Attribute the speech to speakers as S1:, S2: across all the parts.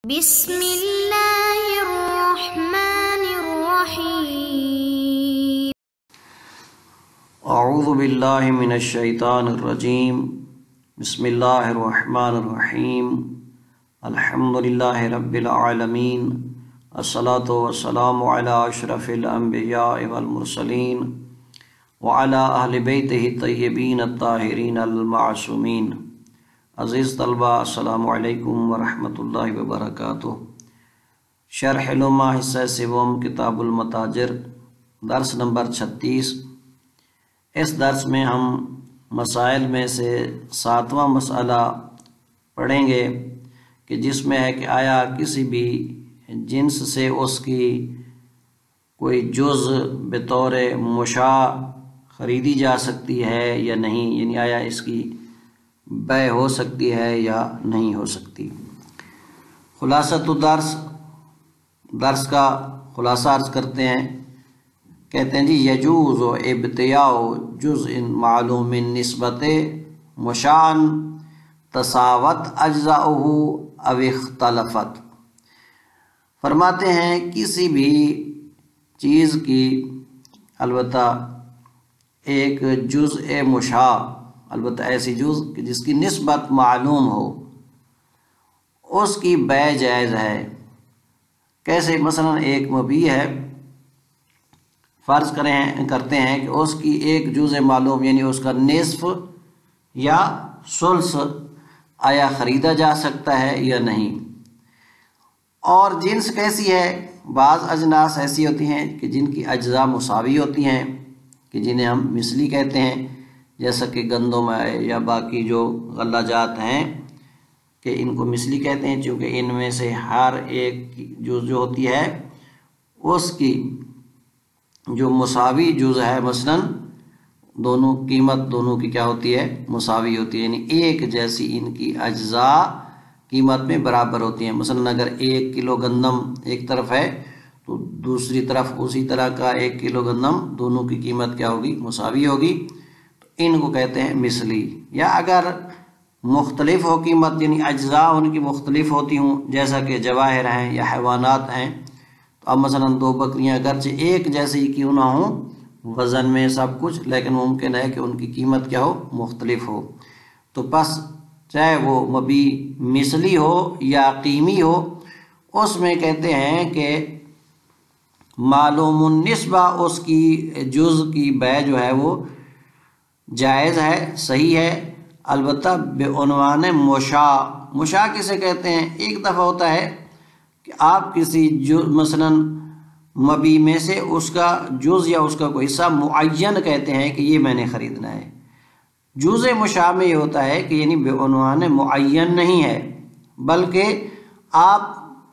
S1: بسم اللہ الرحمن الرحیم
S2: اعوذ باللہ من الشیطان الرجیم بسم اللہ الرحمن الرحیم الحمدللہ رب العالمین الصلاۃ والسلام علی اشرف الانبیاء والمرسلین وعلی اہل بیتہ الطیبین الطاہرین المعصومین۔ عزیز طلبہ السلام علیکم ورحمۃ اللہ وبرکاتہ۔ شرح علومہ حصہ سوم کتاب المتاجر درس نمبر 36۔ اس درس میں ہم مسائل میں سے 7واں مسئلہ پڑھیں گے کہ جس میں ہے کہ آیا کسی بھی جنس سے اس کی کوئی جز بطور مشاع خریدی جا سکتی ہے یا نہیں، یعنی آیا اس کی بیع ہو سکتی ہے یا نہیں ہو سکتی۔ خلاصۃ درس کا خلاصہ عرض کرتے ہیں، کہتے ہیں جی یجوز ابتیاء جزء معلوم نسبت مشاعن تساوت اجزاؤہ او اختلفت۔ فرماتے ہیں کسی بھی چیز کی البتہ ایک جزء مشاع، البتہ ایسی جز کہ جس کی نسبت معلوم ہو، اس کی بیع جائز ہے۔ کیسے؟ مثلا ایک مبیع ہے، فرض کرتے ہیں کہ اس کی ایک جزء معلوم یعنی اس کا نصف یا ثلث آیا خریدا جا سکتا ہے یا نہیں۔ اور جنس کیسی ہے؟ بعض اجناس ایسی ہوتی ہیں کہ جن کی اجزاء مساوی ہوتی ہیں کہ جنہیں ہم مثلی کہتے ہیں، جیسا کہ گندم ہے یا باقی جو غلہ جات ہیں کہ ان کو مثلی کہتے ہیں، چونکہ ان میں سے ہر ایک جز جو ہوتی ہے اس کی جو مساوی جز ہے، مثلا دونوں قیمت دونوں کی کیا ہوتی ہے؟ مساوی ہوتی ہے، یعنی ایک جیسی ان کی اجزاء قیمت میں برابر ہوتی ہیں۔ مثلا اگر 1 کلو گندم ایک طرف ہے تو دوسری طرف اسی طرح کا 1 کلو گندم، دونوں کی قیمت کیا ہوگی؟ مساوی ہوگی، ان کو کہتے ہیں مثلی۔ یا اگر مختلف ہو قیمت، یعنی اجزاء ان کی مختلف ہوتی ہوں، جیسا کہ جواہر ہیں یا حیوانات ہیں، تو اب مثلا 2 بکریاں اگرچہ ایک جیسی کیوں نہ ہوں وزن میں سب کچھ، لیکن ممکن ہے کہ ان کی قیمت کیا ہو؟ مختلف ہو، تو پس چاہے وہ مبیع مثلی ہو یا قیمی ہو، اس میں کہتے ہیں کہ معلوم النسبہ اس کی جز کی بیع جو ہے وہ جائز ہے، صحیح ہے، البتہ بعنوان مشاع۔ مشاع کسے کہتے ہیں؟ ایک دفعہ ہوتا ہے کہ آپ کسی مثلا مبیع میں سے اس کا جز یا اس کا کوئی حصہ معین کہتے ہیں کہ یہ میں نے خریدنا ہے۔ جز مشاع میں یہ ہوتا ہے کہ یعنی بعنوان معین نہیں ہے، بلکہ آپ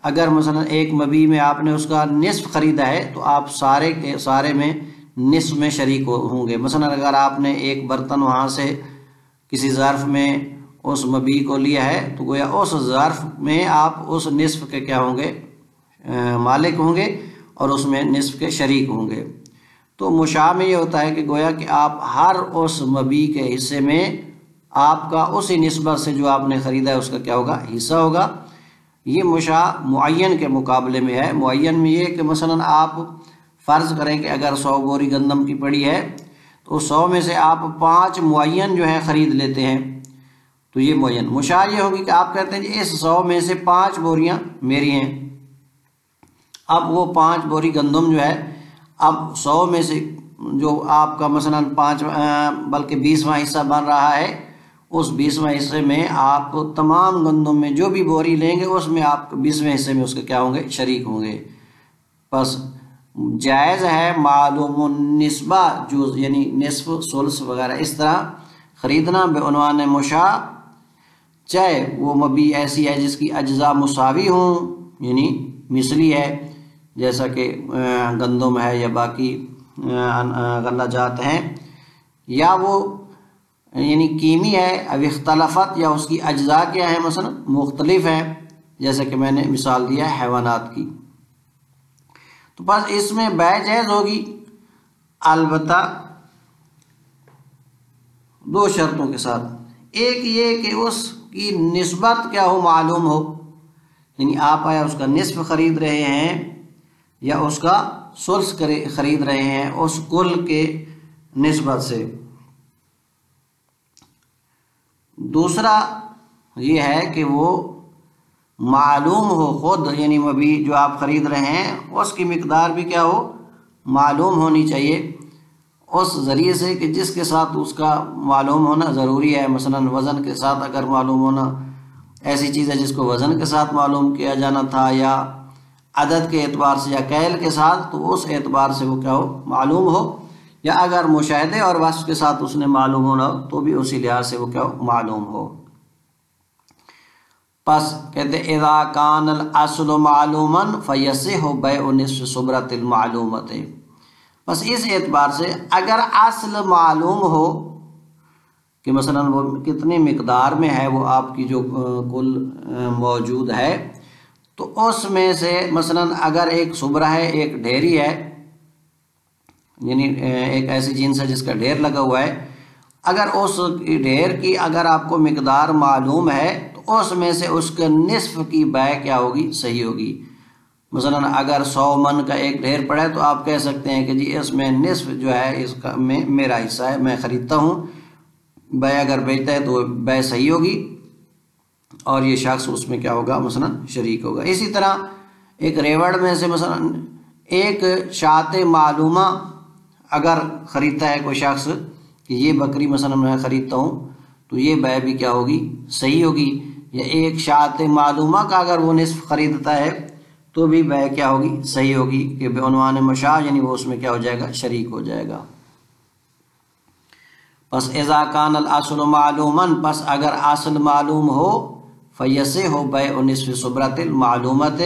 S2: اگر مثلا ایک مبیع میں آپ نے اس کا نصف خریدا ہے تو آپ سارے کے سارے میں نصف میں شریک ہوں گے۔ مثلا اگر آپ نے ایک برتن وہاں سے کسی ظرف میں اس مبیع کو لیا ہے تو گویا اس ظرف میں آپ اس نصف کے کیا ہوں گے؟ مالک ہوں گے اور اس میں نصف کے شریک ہوں گے۔ تو مشاع میں یہ ہوتا ہے کہ گویا کہ آپ ہر اس مبیع کے حصے میں آپ کا اسی نسبت سے جو آپ نے خریدا ہے اس کا کیا ہوگا؟ حصہ ہوگا۔ یہ مشاع معین کے مقابلے میں ہے۔ معین میں یہ کہ مثلا آپ فرض کریں کہ اگر 100 بوری گندم کی پڑی ہے تو 100 میں سے آپ 5 معین جو ہے خرید لیتے ہیں، تو یہ معین۔ مشاع یہ ہوگی کہ آپ کہتے ہیں کہ اس 100 میں سے 5 بوریاں میری ہیں۔ اب وہ 5 بوری گندم جو ہے، اب 100 میں سے جو آپ کا مثلا 5 بلکہ 20واں حصہ بن رہا ہے، اس 20واں حصے میں آپ تمام گندم میں جو بھی بوری لیں گے اس میں آپ 20ویں حصے میں اس کے کیا ہوں گے؟ شریک ہوں گے۔ بس جائز ہے معلوم النسبہ جز یعنی نصف، ثلث وغیرہ اس طرح خریدنا بعنوان مشاع، چاہے وہ مبیع ایسی ہے جس کی اجزاء مساوی ہوں، یعنی مثلی ہے، جیسا کہ گندم ہے یا باقی غلہ جات ہیں، یا وہ یعنی قیمی ہے، او اختلافات یا اس کی اجزاء کیا ہیں؟ مثلا مختلف ہیں، جیسا کہ میں نے مثال دیا حیوانات کی۔ تو بس اس میں بیع جائز ہوگی، البتہ 2 شرطوں کے ساتھ۔ ایک یہ کہ اس کی نسبت کیا ہو؟ معلوم ہو، یعنی آپ آیا اس کا نصف خرید رہے ہیں یا اس کا ثلث خرید رہے ہیں اس کل کے نسبت سے۔ دوسرا یہ ہے کہ وہ معلوم ہو خود، یعنی مبی جو آپ خرید رہے ہیں اس کی مقدار بھی کیا ہو، معلوم ہونی چاہیے اس ذریعے سے کہ جس کے ساتھ اس کا معلوم ہونا ضروری ہے۔ مثلا وزن کے ساتھ اگر معلوم ہونا، ایسی چیز ہے جس کو وزن کے ساتھ معلوم کیا جانا تھا، یا عدد کے اعتبار سے یا کیل کے ساتھ، تو اس اعتبار سے وہ کیا ہو، معلوم ہو، یا اگر مشاہدے اور وصف کے ساتھ اس نے معلوم ہونا تو بھی اسی لحاظ سے وہ کیا ہو، معلوم ہو۔ پس کہتے اذا کان الاصل معلوما فیصح بیع نصف صبرۃ المعلومۃ، بس اس اعتبار سے اگر اصل معلوم ہو کہ مثلا وہ کتنی مقدار میں ہے وہ آپ کی جو کل موجود ہے، تو اس میں سے مثلا اگر ایک صبرہ ہے، ایک ڈھیری ہے، یعنی ایک ایسی جنس ہے جس کا ڈھیر لگا ہوا ہے، اگر اس ڈھیر کی اگر آپ کو مقدار معلوم ہے تو اس میں سے اس کے نصف کی بیع کیا ہوگی، صحیح ہوگی۔ مثلا اگر 100 من کا ایک ڈھیر پڑا ہے تو آپ کہہ سکتے ہیں کہ جی اس میں نصف جو ہے اس کا میرا حصہ ہے، میں خریدتا ہوں، بیع اگر بیچتا ہے تو بیع صحیح ہوگی اور یہ شخص اس میں کیا ہوگا، مثلا شریک ہوگا۔ اسی طرح ایک ریوڑ میں سے مثلا ایک شاۃ معلومہ اگر خریدتا ہے کوئی شخص کہ یہ بکری مثلا میں خریدتا ہوں تو یہ بیع بھی کیا ہوگی، صحیح ہوگی۔ یا ایک شاۃ معلومہ کا اگر وہ نصف خریدتا ہے تو بھی بیع کیا ہوگی، صحیح ہوگی، کہ بعنوان مشاع، یعنی وہ اس میں کیا ہو جائے گا، شریک ہو جائے گا۔ پس اذا کان الاصل معلوما، پس اگر اصل معلوم ہو، فیصح بیع نصف صبرۃ المعلومۃ،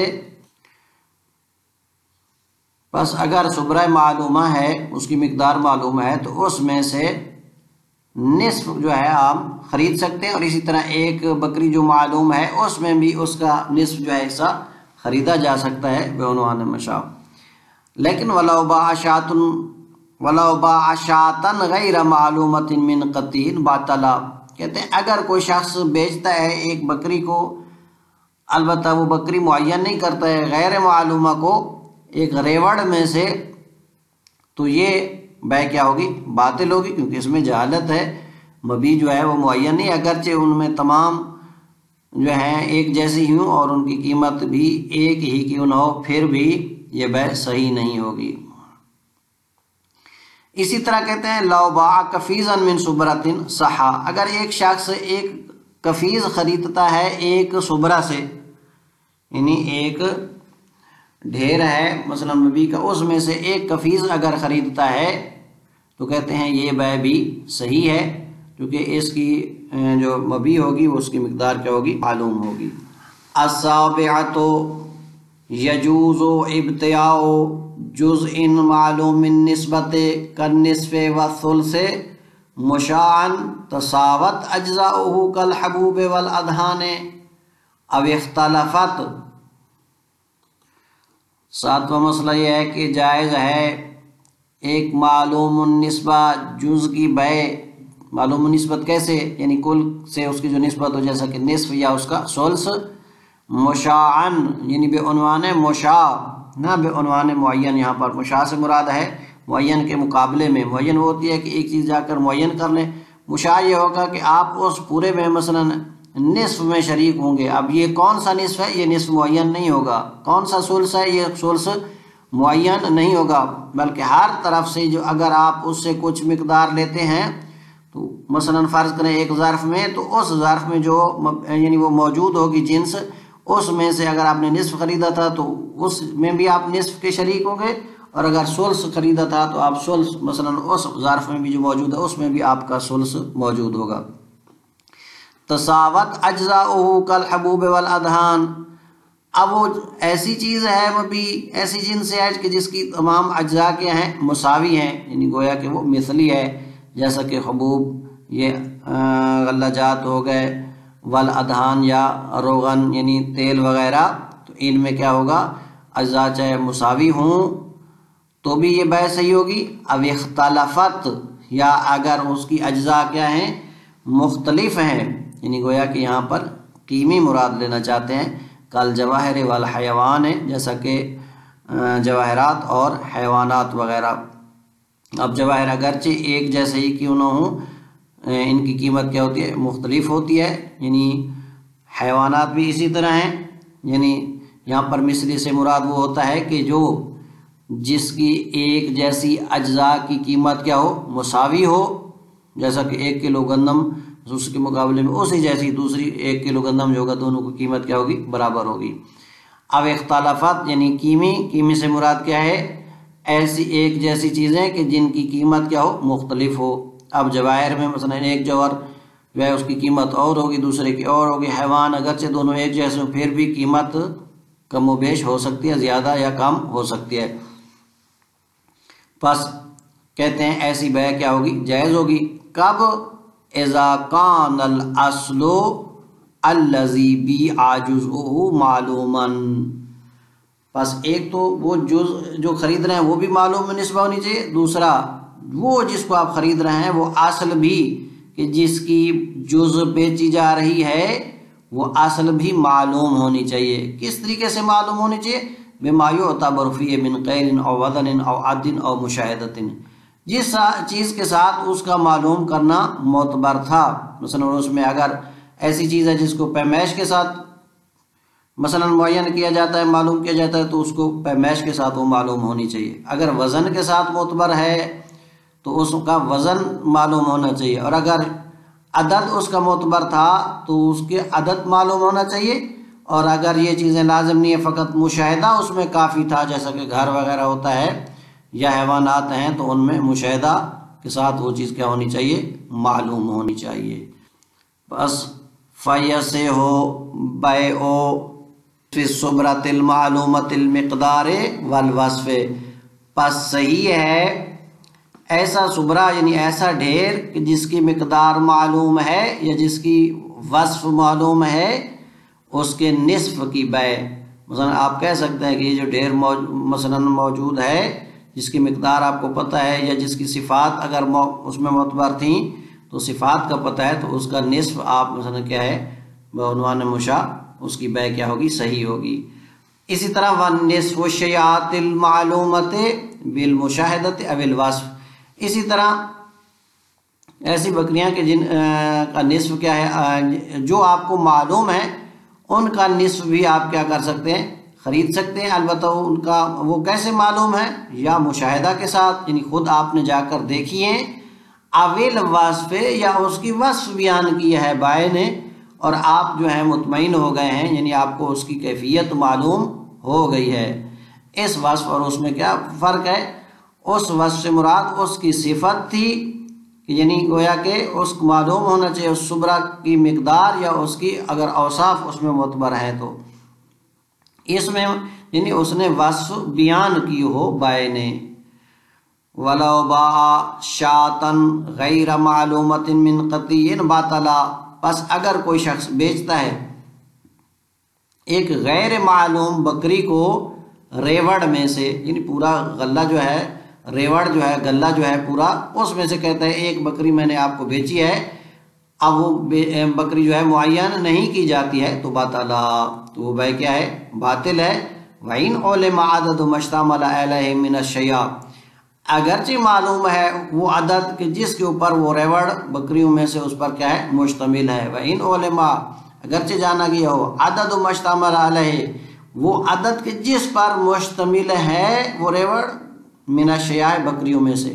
S2: پس اگر صبرہ معلومہ ہے، اس کی مقدار معلوم ہے، تو اس میں سے نصف جو ہے آپ خرید سکتے ہیں، اور اسی طرح ایک بکری جو معلوم ہے اس میں بھی اس کا نصف جو ہے حصہ خریدا جا سکتا ہے بعنوان مشاع۔ لیکن ولو باع شاۃ غیر معلومۃ من قطیع باطل، کہتے ہیں اگر کوئی شخص بیچتا ہے ایک بکری کو، البتہ وہ بکری معین نہیں کرتا ہے، غیر معلومہ کو ایک ریوڑ میں سے، تو یہ بیع کیا ہوگی، باطل ہوگی، کیونکہ اس میں جہالت ہے، مبی جو ہے وہ معین نہیں، اگرچہ ان میں تمام جو ہیں ایک جیسی ہوں اور ان کی قیمت بھی ایک ہی کیوں نہ ہو، پھر بھی یہ بیع صحیح نہیں ہوگی۔ اسی طرح کہتے ہیں لو باع کفیزا من صبرۃ صح، اگر ایک شخص ایک کفیز خریدتا ہے ایک صبرہ سے، یعنی ایک ڈھیر ہے مثلا مبی کا، اس میں سے ایک کفیز اگر خریدتا ہے تو کہتے ہیں یہ بیع بھی صحیح ہے، کیونکہ اس کی جو مبی ہوگی وہ اس کی مقدار کیا ہوگی، معلوم ہوگی۔ السابعۃ یجوز ابتیاء جزء معلوم النسبۃ کالنصف والثلث مشاعا تساوت اجزاؤہ کالحبوب والادھان او اختلفت۔ ساتواں مسئلہ یہ ہے کہ جائز ہے ایک معلوم النسبہ جز کی بیع، معلوم النسبت کیسے، یعنی کل سے اس کی جو نسبت ہو، جیسا کہ نصف یا اس کا ثلث، مشاعن یعنی بے عنوان مشاع، نہ بے عنوان معین، یہاں پر مشاع سے مراد ہے معین کے مقابلے میں۔ معین وہ ہوتی ہے کہ ایک چیز جا کر معین کر لیں، مشاع یہ ہوگا کہ آپ اس پورے میں مثلا نصف میں شریک ہوں گے۔ اب یہ کون سا نصف ہے، یہ نصف معین نہیں ہوگا، کون سا ثلث ہے، یہ ثلث معین نہیں ہوگا، بلکہ ہر طرف سے جو اگر آپ اس سے کچھ مقدار لیتے ہیں تو مثلا فرض کریں ایک ظرف میں، تو اس ظرف میں جو یعنی وہ موجود ہوگی جنس، اس میں سے اگر آپ نے نصف خریدا تھا تو اس میں بھی آپ نصف کے شریک ہوں گے، اور اگر ثلث خریدا تھا تو آپ ثلث مثلا اس ظرف میں بھی جو موجود ہے اس میں بھی آپ کا ثلث موجود ہوگا۔ تساوت اجزاؤہ کالحبوب والادھان، اب وہ ایسی چیز ہے، وہ بھی ایسی جنس ہے کہ جس کی تمام اجزاء کیا ہیں، مساوی ہیں، یعنی گویا کہ وہ مثلی ہے، جیسا کہ حبوب یہ غلہ جات ہو گئے، والادھان یا روغن یعنی تیل وغیرہ، تو ان میں کیا ہوگا، اجزاء چاہے مساوی ہوں تو بھی یہ بیع صحیح ہوگی۔ اب اختلافت، یا اگر اس کی اجزاء کیا ہیں، مختلف ہیں، یعنی گویا کہ یہاں پر قیمی مراد لینا چاہتے ہیں، کل جواہر والحیوان ہے، جیسا کہ جواہرات اور حیوانات وغیرہ۔ اب جواہر اگرچہ ایک جیسے ہی کیوں نہ ہوں، ان کی قیمت کیا ہوتی ہے؟ مختلف ہوتی ہے۔ یعنی حیوانات بھی اسی طرح ہیں، یعنی یہاں پر مثلی سے مراد وہ ہوتا ہے کہ جس کی ایک جیسی اجزاء کی قیمت کیا ہو؟ مساوی ہو، جیسا کہ 1 کلو گندم اس کے مقابلے میں اسی جیسی دوسری 1 کلو گندم جو ہوگا، دونوں کی قیمت کیا ہوگی؟ برابر ہوگی۔ اب اختلافات یعنی قیمی سے مراد کیا ہے؟ ایسی ایک جیسی چیزیں کہ جن کی قیمت کیا ہو؟ مختلف ہو۔ اب جواہر میں مثلا ایک جوہر جو ہے اس کی قیمت اور ہوگی، دوسرے کی اور ہوگی۔ حیوان اگرچہ دونوں ایک جیسے ہوں پھر بھی قیمت کم و بیش ہو سکتی ہے، زیادہ یا کم ہو سکتی ہے۔ پس کہتے ہیں ایسی بیع کیا ہوگی؟ جائز ہوگی۔ کب؟ اذا کان الاصل الذی بیع جزءہ معلوما، پس ایک تو وہ جز جو خرید رہے ہیں وہ بھی معلوم نسبہ ہونی چاہیے، دوسرا وہ جس کو آپ خرید رہے ہیں وہ اصل بھی کہ جس کی جز بیچی جا رہی ہے وہ اصل بھی معلوم ہونی چاہیے۔ کس طریقے سے معلوم ہونی چاہیے؟ بما یعتبر فیہ من قیل او وزن او عد او مشاہدۃ، جس چیز کے ساتھ اس کا معلوم کرنا معتبر تھا۔ مثلا اس میں اگر ایسی چیز ہے جس کو پیمائش کے ساتھ مثلا معین کیا جاتا ہے، معلوم کیا جاتا ہے، تو اس کو پیمائش کے ساتھ وہ معلوم ہونی چاہیے۔ اگر وزن کے ساتھ معتبر ہے تو اس کا وزن معلوم ہونا چاہیے، اور اگر عدد اس کا معتبر تھا تو اس کے عدد معلوم ہونا چاہیے۔ اور اگر یہ چیزیں لازم نہیں ہے، فقط مشاہدہ اس میں کافی تھا، جیسا کہ گھر وغیرہ ہوتا ہے یا حیوانات ہیں، تو ان میں مشاہدہ کے ساتھ وہ چیز کیا ہونی چاہیے؟ معلوم ہونی چاہیے۔ بس فَيَصِحُ بَيْعُ فِي الصُّبْرَةِ الْمَعْلُومَةِ الْمِقْدَارِ وَالْوَصْفِ، پس صحیح ہے ایسا صبرہ یعنی ایسا ڈھیر کہ جس کی مقدار معلوم ہے یا جس کی وصف معلوم ہے، اس کے نصف کی بیع۔ مثلا آپ کہہ سکتے ہیں کہ یہ جو ڈھیر مثلا موجود ہے، جس کی مقدار آپ کو پتہ ہے یا جس کی صفات اگر اس میں معتبر تھیں تو صفات کا پتہ ہے، تو اس کا نصف آپ مثلا کیا ہے؟ بعنوان مشاع اس کی بیع کیا ہوگی؟ صحیح ہوگی۔ اسی طرح وَالنِّصْفُ الشَّيْعَاتِ الْمَعْلُومَةِ بِالْمُشَاهَدَةِ اَوِ الْوَصْفِ، اسی طرح ایسی بکریاں کہ جن کا نصف کیا ہے؟ جو آپ کو معلوم ہے ان کا نصف بھی آپ کیا کر سکتے ہیں؟ خرید سکتے ہیں۔ البتہ ان کا وہ کیسے معلوم ہے؟ یا مشاہدہ کے ساتھ، یعنی خود آپ نے جا کر دیکھی ہیں، اویل وصف، یا اس کی وصف بیان کی ہے بائع نے، اور آپ جو ہیں مطمئن ہو گئے ہیں، یعنی آپ کو اس کی کیفیت معلوم ہو گئی ہے۔ اس وصف اور اس میں کیا فرق ہے؟ اس وصف سے مراد اس کی صفت تھی، یعنی گویا کہ اس کو معلوم ہونا چاہیے اس صبرہ کی مقدار یا اس کی اگر اوصاف اس میں معتبر ہے، تو اس میں یعنی اس نے وصف بیان کی ہو بائع نے۔ وَلَوْ بَاعَ شَاةً غَيْرَ مَعْلُومَةٍ مِّن قَطِيٍّ بَطَلَ، پس اگر کوئی شخص بیچتا ہے ایک غیر معلوم بکری کو ریوڑ میں سے، یعنی پورا غلہ جو ہے، ریوڑ جو ہے گلہ جو ہے پورا، اس میں سے کہتا ہے ایک بکری میں نے آپ کو بیچی ہے، اب وہ بکری جو ہے معین نہیں کی جاتی ہے، تو باطلا، تو وہ بیع کیا ہے؟ باطل ہے۔ وَإِنْ عُلِمَ عَدَدُ مَا اشْتَمَلَ عَلَيْهِ مِنَ الشَّيَاءِ، اگرچہ معلوم ہے وہ عدد کہ جس کے اوپر وہ ریوڑ بکریوں میں سے اس پر کیا ہے؟ مشتمل ہے۔ وَإِنْ عُلِمَ، اگرچہ جانا گیا ہو، عدد مَا اشْتَمَلَ عَلَيْهِ، وہ عدد کہ جس پر مشتمل ہے وہ ریوڑ، من الشیاء، بکریوں میں سے،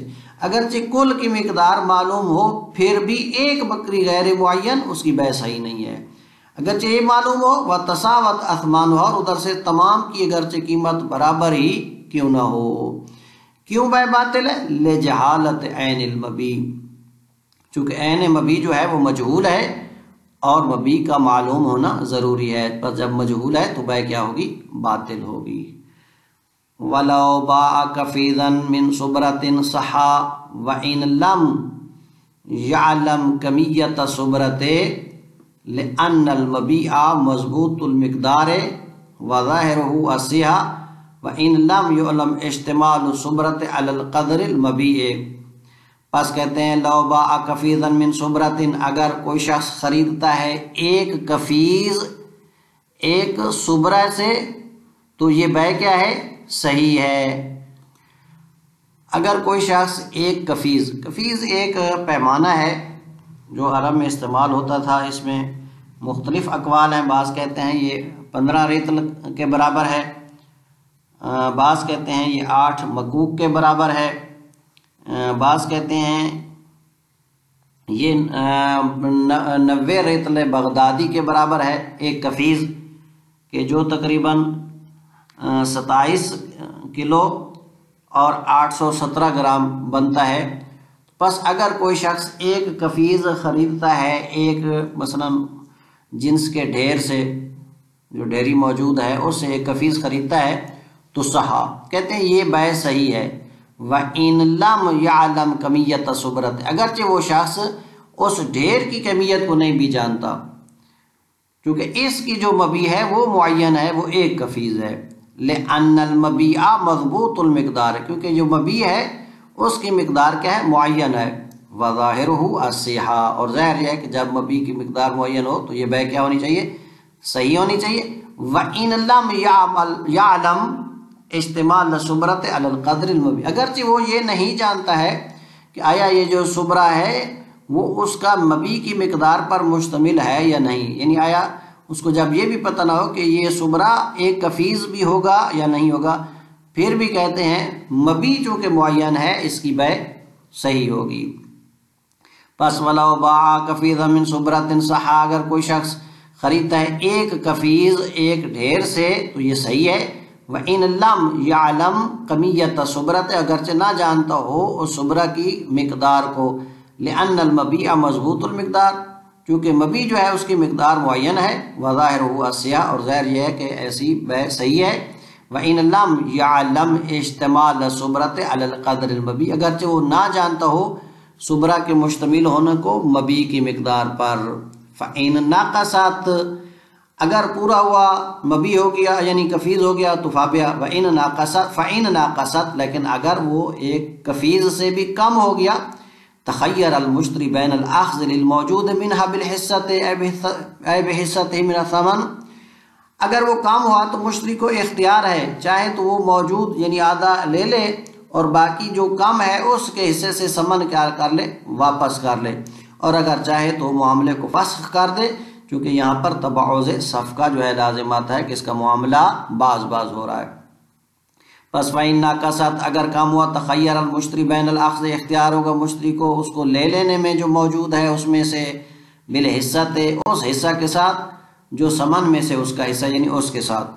S2: اگرچہ کل کی مقدار معلوم ہو پھر بھی ایک بکری غیر معین، اس کی بیع صحیح نہیں ہے۔ اگرچہ یہ معلوم ہو وَتَسَاوَتْ أَثْمَانُهَا، اور ادھر سے تمام کی اگرچہ قیمت برابر ہی کیوں نہ ہو، کیوں بیع باطل ہے؟ لِجَہَالَةِ عَيْنِ الْمَبِيعِ، چونکہ عین مبیع جو ہے وہ مجہول ہے اور مبیع کا معلوم ہونا ضروری ہے، پر جب مجہول ہے تو بیع کیا ہوگی؟ باطل ہوگی۔ وَلَوْ بَاعَ كَفِيظًا مِّن صُبْرَةٍ صَحَّ وَإِنْ لَمْ يَعْلَمْ كَمِيَّةَ صُبْرَةٍ لِأَنَّ الْمَبِيعَ مَضْبُوطُ الْمِقْدَارِ وَظَاهِرُهُ الصِّحَّةُ وَإِنْ لَمْ يُعْلَمْ اشْتِمَالُ الصُّبْرَةِ عَلَى الْقَدْرِ الْمَبِيعِ، پس کہتے ہیں لَوْ بَاعَ كَفِيظًا مِّن صُبْرَةٍ، اگر کوئی شخص خریدتا ہے ایک کفیز ایک صبرہ سے تو یہ بے کیا ہے؟ صحیح ہے۔ اگر کوئی شخص ایک کفیز ایک پیمانہ ہے جو عرب میں استعمال ہوتا تھا، اس میں مختلف اقوال ہیں، بعض کہتے ہیں یہ 15 ریتل کے برابر ہے، بعض کہتے ہیں یہ 8 مکوک کے برابر ہے، بعض کہتے ہیں یہ 90 ریتل بغدادی کے برابر ہے ایک کفیز، کہ جو تقریباً 27 کلو اور 817 گرام بنتا ہے۔ پس اگر کوئی شخص ایک کفیز خریدتا ہے ایک مثلا جنس کے ڈھیر سے، جو ڈھیری موجود ہے اس سے ایک کفیز خریدتا ہے تو صحا، کہتے ہیں یہ بے صحیح ہے۔ وَإِن لَمْ يَعْلَمْ کمیت صبرت، اگرچہ وہ شخص اس ڈھیر کی کمیت کو نہیں بھی جانتا، کیونکہ اس کی جو مبیع ہے وہ معین ہے، وہ ایک کفیز ہے۔ لِأَنَّ الْمَبِيعَ مَضْبُوطُ الْمِقْدَارِ، کیونکہ جو مبیع ہے اس کی مقدار کیا ہے؟ معین ہے۔ وَظَاهِرُهُ الصِّحَةُ، اور ظاہر یہ ہے کہ جب مبیع کی مقدار معین ہو تو یہ بے کیا ہونی چاہیے؟ صحیح ہونی چاہیے۔ وَإِن لَمْ يَعْلَمْ اشتمال صبرت علی القدر المبیع، اگرچہ وہ یہ نہیں جانتا ہے کہ آیا یہ جو صبرہ ہے وہ اس کا مبیع کی مقدار پر مشتمل ہے یا نہیں، یعنی آیا اس کو جب یہ بھی پتہ نہ ہو کہ یہ صبرہ ایک کفیز بھی ہوگا یا نہیں ہوگا، پھر بھی کہتے ہیں مبیع چونکہ معین ہے اس کی بے صحیح ہوگی۔ پس وَلَوْ بَاعَ كَفِيظًا مِّن صُبْرَةٍ صَحَّ، اگر کوئی شخص خریدتا ہے ایک کفیز ایک ڈھیر سے تو یہ صحیح ہے۔ وَإِن لَمْ يَعْلَمْ کمیت صبرت، اگرچہ نہ جانتا ہو اس صبرہ کی مقدار کو، لِأَنَّ الْمَبِيعَ مضبوط المقدار، کیونکہ مبیع جو ہے اس کی مقدار معین ہے۔ وَظَاهِرُهُ الصِّحَةُ، اور ظاہر یہ ہے کہ ایسی بے صحیح ہے۔ وَإِن لَمْ يَعْلَمْ اشتمال صبرت علی القدر المبیع، اگرچہ وہ نہ جانتا ہو صبرہ کے مشتمل ہونے کو مبیع کی مقدار پر۔ فَإِن نَقَصَتْ، اگر پورا ہوا مبیع ہو گیا یعنی کفیز ہو گیا تو فابیا۔ فَإِن نَقَصَتْ، لیکن اگر وہ ایک کفیز سے بھی کم ہو گیا، تخیر المشتری بین الاخذ للموجود منها بالحصۃ اے بحصۃ من الثمن، اگر وہ کام ہوا تو مشتری کو اختیار ہے، چاہے تو وہ موجود یعنی آدھا لے لے اور باقی جو کم ہے اس کے حصے سے ثمن کیا کر لے؟ واپس کر لے، اور اگر چاہے تو معاملے کو فسخ کر دے، کیونکہ یہاں پر تبعوض صفقہ جو ہے لازم آتا ہے کہ اس کا معاملہ باز ہو رہا ہے۔ پس فَإِن نَقَصَتْ، اگر کام ہوا، تخیر المشتری بین الاخذ، اختیار ہوگا مشتری کو اس کو لے لینے میں جو موجود ہے اس میں سے، بالحصۃ، اس حصہ کے ساتھ جو ثمن میں سے اس کا حصہ یعنی اس کے ساتھ،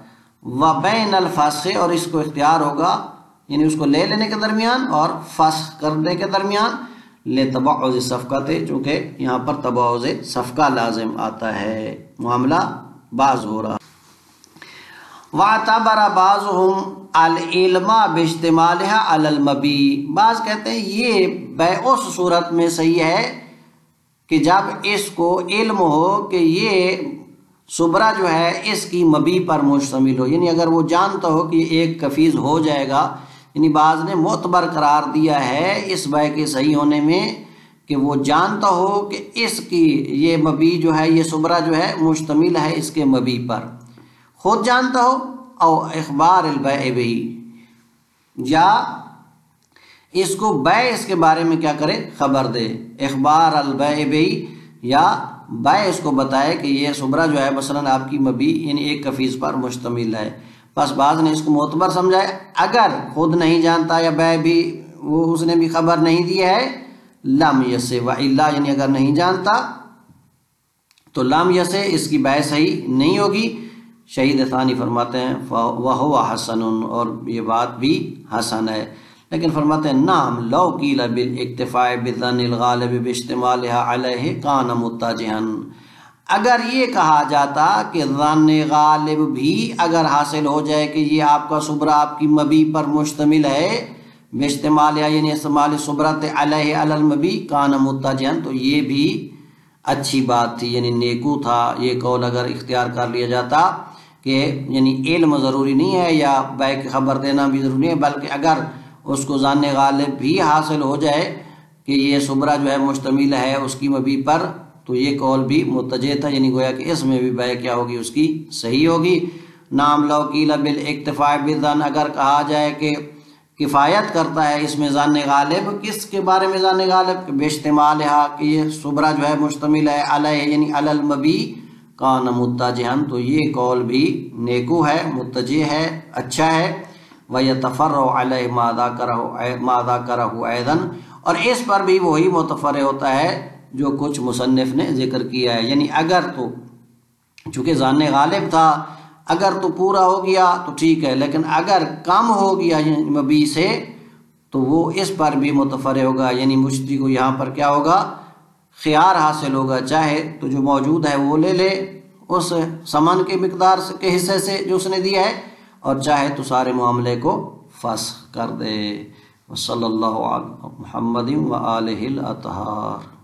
S2: وبین الفسخ، اور اس کو اختیار ہوگا یعنی اس کو لے لینے کے درمیان اور فسخ کرنے کے درمیان، لتبعض صفقۃ، چونکہ یہاں پر تبعض صفقہ لازم آتا ہے، معاملہ باز ہو رہا۔ وَاعْتَبَرَ بَعْضُهُمْ الْعِلْمَ بِاجْتِمَالِهَا عَلَى الْمَبِيعِ، بعض کہتے ہیں یہ بے اس صورت میں صحیح ہے کہ جب اس کو علم ہو کہ یہ صبرہ جو ہے اس کی مبیع پر مشتمل ہو، یعنی اگر وہ جانتا ہو کہ ایک کفیز ہو جائے گا، یعنی بعض نے معتبر قرار دیا ہے اس بے کے صحیح ہونے میں کہ وہ جانتا ہو کہ اس کی یہ مبیع جو ہے یہ صبرہ جو ہے مشتمل ہے اس کے مبیع پر، خود جانتا ہو، او اخبار البیع بہ، یا اس کو بے اس کے بارے میں کیا کرے؟ خبر دے، اخبار البیع بہ، یا بے اس کو بتائے کہ یہ صبرہ جو ہے مثلا آپ کی مبیع یعنی ایک کفیز پر مشتمل ہے۔ بس بعض نے اس کو معتبر سمجھا ہے، اگر خود نہیں جانتا یا بے بھی وہ اس نے بھی خبر نہیں دی ہے، لم یسع، والا یعنی اگر نہیں جانتا تو لم یسع، اس کی بے صحیح نہیں ہوگی۔ شہید ثانی فرماتے ہیں وَهُوَ حَسَنٌ، اور یہ بات بھی حسن ہے، لیکن فرماتے ہیں نعم لو قیل بالاکتفاء بالظن الغالب باجتمالها علیہ کان متجہا، اگر یہ کہا جاتا کہ ظن غالب بھی اگر حاصل ہو جائے کہ یہ آپ کا صبرہ آپ کی مبیع پر مشتمل ہے، باجتمالها یعنی استعمال صبرت علیہ علی المبیع، کان متجہا، تو یہ بھی اچھی بات تھی، یعنی نیکو تھا یہ قول اگر اختیار کر لیا جاتا کہ یعنی علم ضروری نہیں ہے یا بے کی خبر دینا بھی ضروری نہیں ہے، بلکہ اگر اس کو ظن غالب بھی حاصل ہو جائے کہ یہ صبرہ جو ہے مشتمل ہے اس کی مبیع پر، تو یہ قول بھی متجہ تھا، یعنی گویا کہ اس میں بھی بیع کیا ہوگی، اس کی صحیح ہوگی۔ نام لو قیل بالاکتفاء بالظن، اگر کہا جائے کہ کفایت کرتا ہے اس میں ظن غالب، کس کے بارے میں ظن غالب؟ کہ بیشتمالہا، کہ یہ صبرہ جو ہے مشتمل ہے علیہ یعنی علی المبی کان متجہن، تو یہ قول بھی نیکو ہے، متجہ ہے، اچھا ہے۔ وَيَتَفَرَّعُ عَلَيْهِ مَا ذَكَرَهُ أَيْضًا، اور اس پر بھی وہی متفرع ہوتا ہے جو کچھ مصنف نے ذکر کیا ہے، یعنی اگر تو چونکہ ظن غالب تھا، اگر تو پورا ہو گیا تو ٹھیک ہے، لیکن اگر کم ہو گیا یعنی مبی سے تو وہ اس پر بھی متفرع ہوگا، یعنی مشتری کو یہاں پر کیا ہوگا، خیار حاصل ہوگا، چاہے تو جو موجود ہے وہ لے لے اس ثمن کے مقدار کے حصے سے جو اس نے دیا ہے، اور چاہے تو سارے معاملے کو فسخ کر دے۔ وصلی اللہ علی محمد و آلہ الاطہار۔